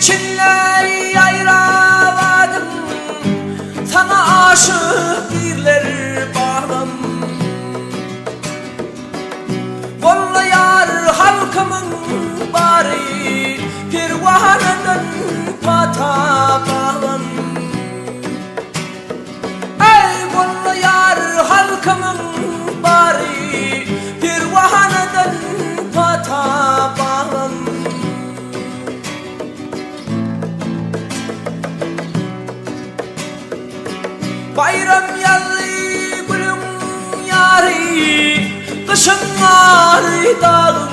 Çinleri yayravadım, sana aşık birler bağlam. Bolla yar halkımın bari, pirvaneden pata bağlam. Ey bolla yar halkımın bari, pirvaneden pata bağlam. Bayram yallı gülüm yari, kışın mari dağın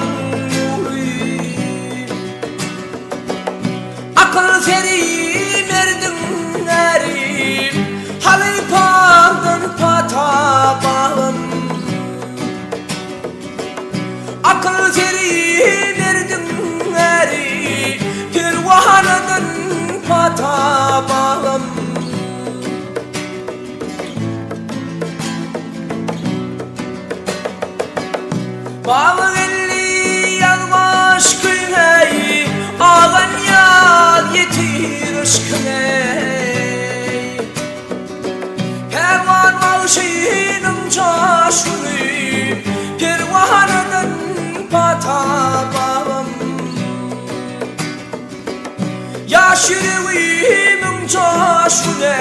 nuri. Akıl seri merdin eri, halı pardın pata bağın. Akıl seri merdin eri, pirvaneden pata bağın. Bağlı elli yanmış güney, ağan yal yetir aşkına. Pervan mavşinin çaşını, pirvaneden pata bağım. Yaş yüreğimin çaşını,